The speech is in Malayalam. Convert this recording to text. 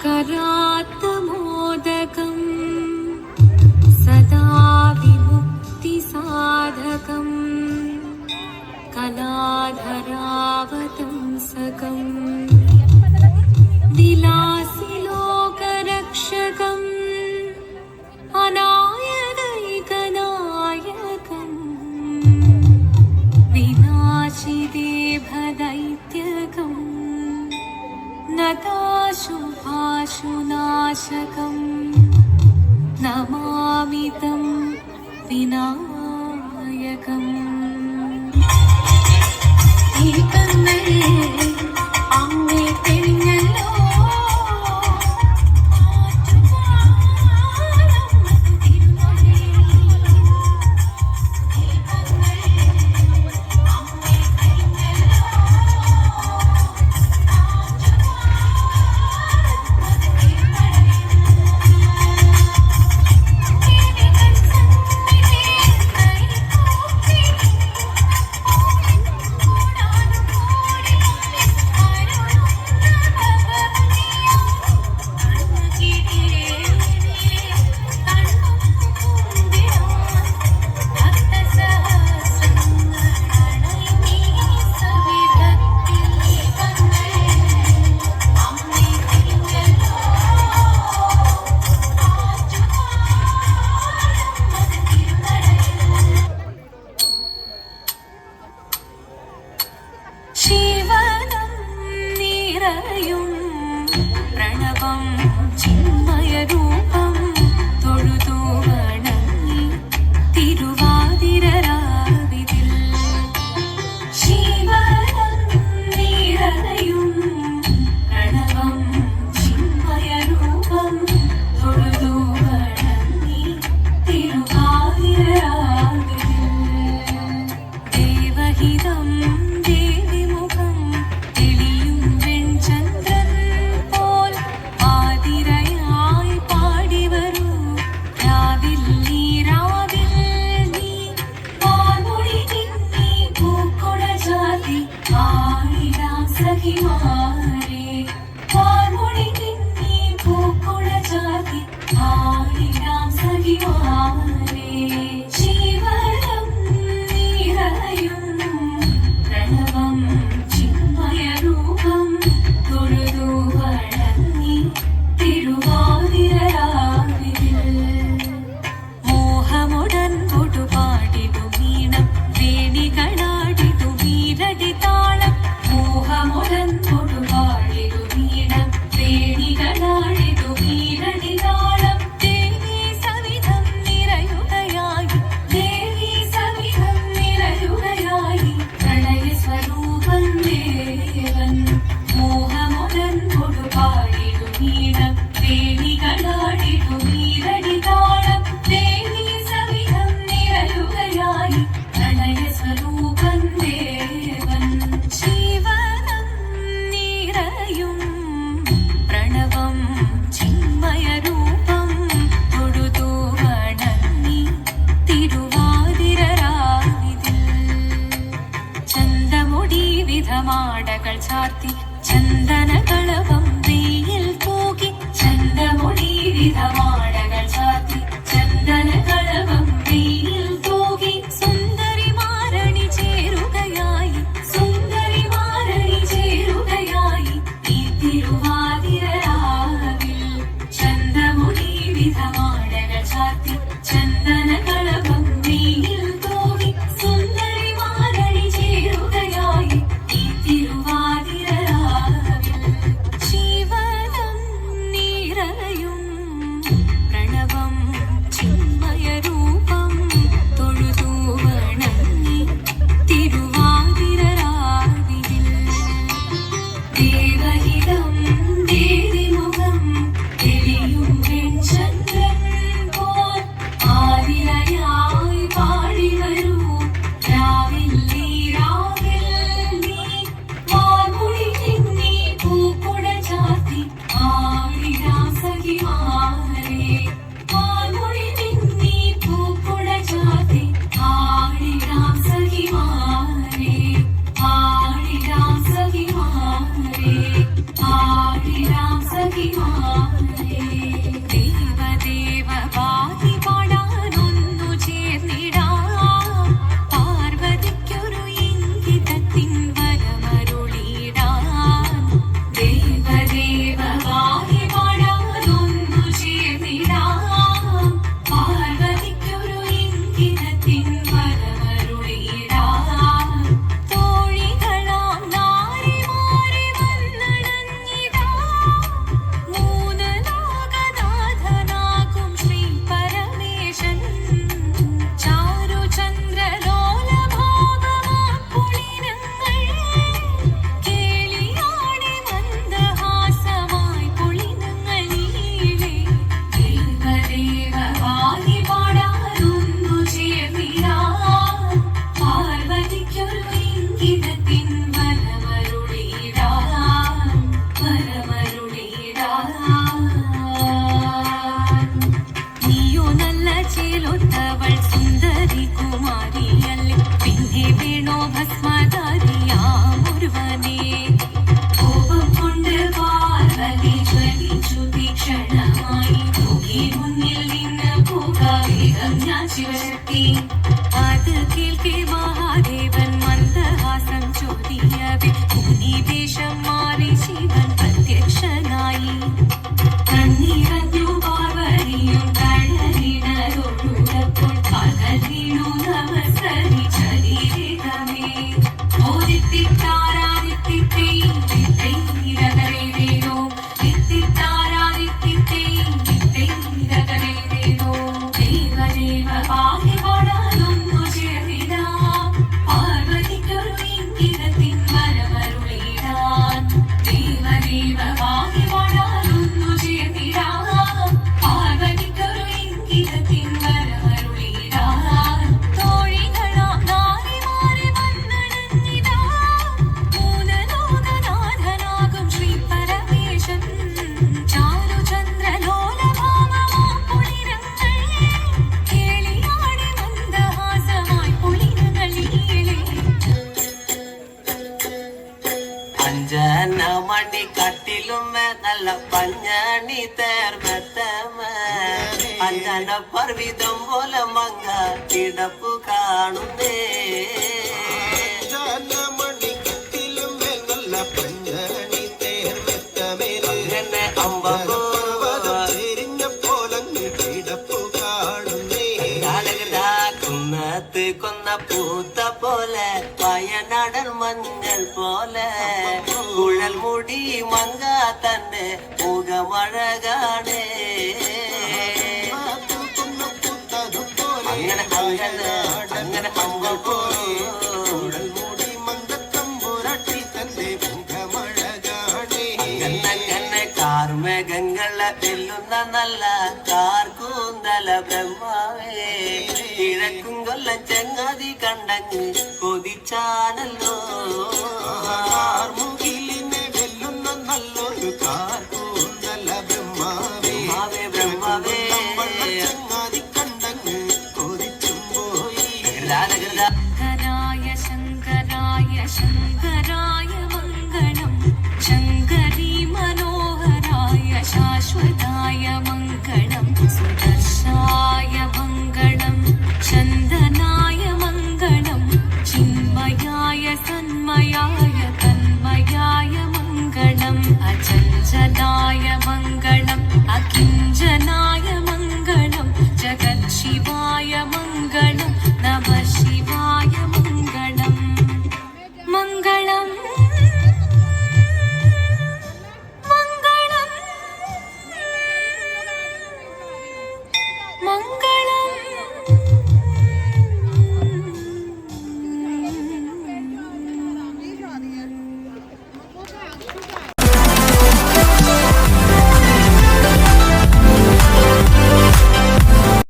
करात्मोदकं सदा विमुक्तिसाधकं कलाधरावतंसकं विलासिलोकरक्षकम् अनायदैकनायकं विनाशिदेभदैत्यकं नताशुभाशुनाशकं नमामि तं विनायकम् പ്രണവം ചിന്മയരൂപം തൊഴുതു വണങ്ങി തിരുവാതിരരാവിതിൽ ശിവനം നിറയും പ്രണവം ചിന്മയരൂപം തൊഴുതു വണങ്ങി തിരുവാതിരരാവിതിൽ ദേവഹിതം മാടകൾ ചാർത്തി ചന്ദനകളവം വെയിൽ തൂകി ചന്ദമൊഴി വിധമാടകൾ ചാർത്തി ചന്ദനകളവം വെയിൽ തൂകി സുന്ദരിമാരണി ചേരുകയായി സുന്ദരിമാരണി ചേരുകയായി ഈ തിരുവാതിരരാവിൽ ചന്ദമൊഴി വിധമാടകൾ ചാർത്തി ചന്ദനകളവം വെയിൽ തൂകി സുന്ദരിമാരണി ചേരുകയായി ശിവനം നിറയും പ്രണവം ചിന്മയരൂപം തൊഴുതു വണങ്ങി തിരുവാതിരരാവിതിൽ ദേവഹിതം ദേവിമുഖം തെളിയും വെൺചന്ദ്രൻ പോൽ ശിവശക്തി അത് കേൾക്കെ മഹാദേവൻ മന്ദഹാസം ചോദിയവേ മുനിവേഷം മാറി ശിവൻ പ്രത്യക്ഷനായി കണ്ണീരഞ്ഞു പാർവതിയും കഴലിടതൊഴുകപ്പോൾ പകലിനു നമസ്കരിച്ചരീരമേ ഓദിത്തിത്താരാദിത്തിത്തേ വിത്തൈരകരേരേനോ വിത്തിത്താരാദിത്തിത്തേ വിത്തൈരകരേരേനോ ദേവദേവ പാഹി പാടാനൊന്നു ചേർന്നിടാം പാർവതിക്കൊരു ഇംഗിതത്തിൻ വരമരുളിടാൻ ദേവദേവ പാഹി പാടാനൊന്നു ചേർന്നിടാം പാർവതിക്കൊരു ഇംഗിതത്തിൻ വരമരുളിടാൻ തോഴികളാം നാരിമാരെ വന്നണഞ്ഞിടാ മൂലലോകനാഥനാകും ശ്രീ പരമേശൻ ചാരുചന്ദ്രലോലഭാവമാം പുളിരങ്ങൾ കേളിയാടി മന്ദഹാസമായി പുളിരങ്ങളീളെ അഞ്ജന മണി കട്ടിലും നല്ല പഞ്ഞണി തേർമെത്തമ അഞ്ജന പർവിതം പോലെ മങ്ങ കിടപ്പു കാണുന്നേ അങ്ങനെ അമ്പോ കുന്നത്ത് കൊന്ന പൂത്ത പോലെ വയനാടൻ മഞ്ഞൾ പോലെ കുഴൽ മുടി മങ്ക തന്റെ മുഖമഴകാണേ അങ്ങനെ അങ്ങനെ അങ്ങനെ അമ്പോ അങ്ങനെ കാർമേഘങ്ങളെ വെല്ലുന്ന നല്ല കാർക്കൂന്തല ബ്രഹ്മാവേ കിഴക്കും കൊല്ലം ചെങ്ങാതി കണ്ടങ്ങ് കൊതിച്ചാനല്ലോ മുകിലിനെ വെല്ലുന്ന നല്ലൊരു കാർക്കൂന്തല ബ്രഹ്മാവേ ബ്രഹ്മാവേ ചങ്ങാതി കണ്ടങ്ങ് കൊതിച്ചും പോയി ശങ്കരായ ശങ്കരായ ശങ്കരായ മംഗളം ശങ്കരീ മനോഹരായ ശാശ്വതായ മംഗളം സുദർശായ മംഗളം ചന്ദനായ മംഗളം ചിന്മയായ സന്മയായ തന്മയായ മംഗളം അചഞ്ചലായ മംഗളം അകിം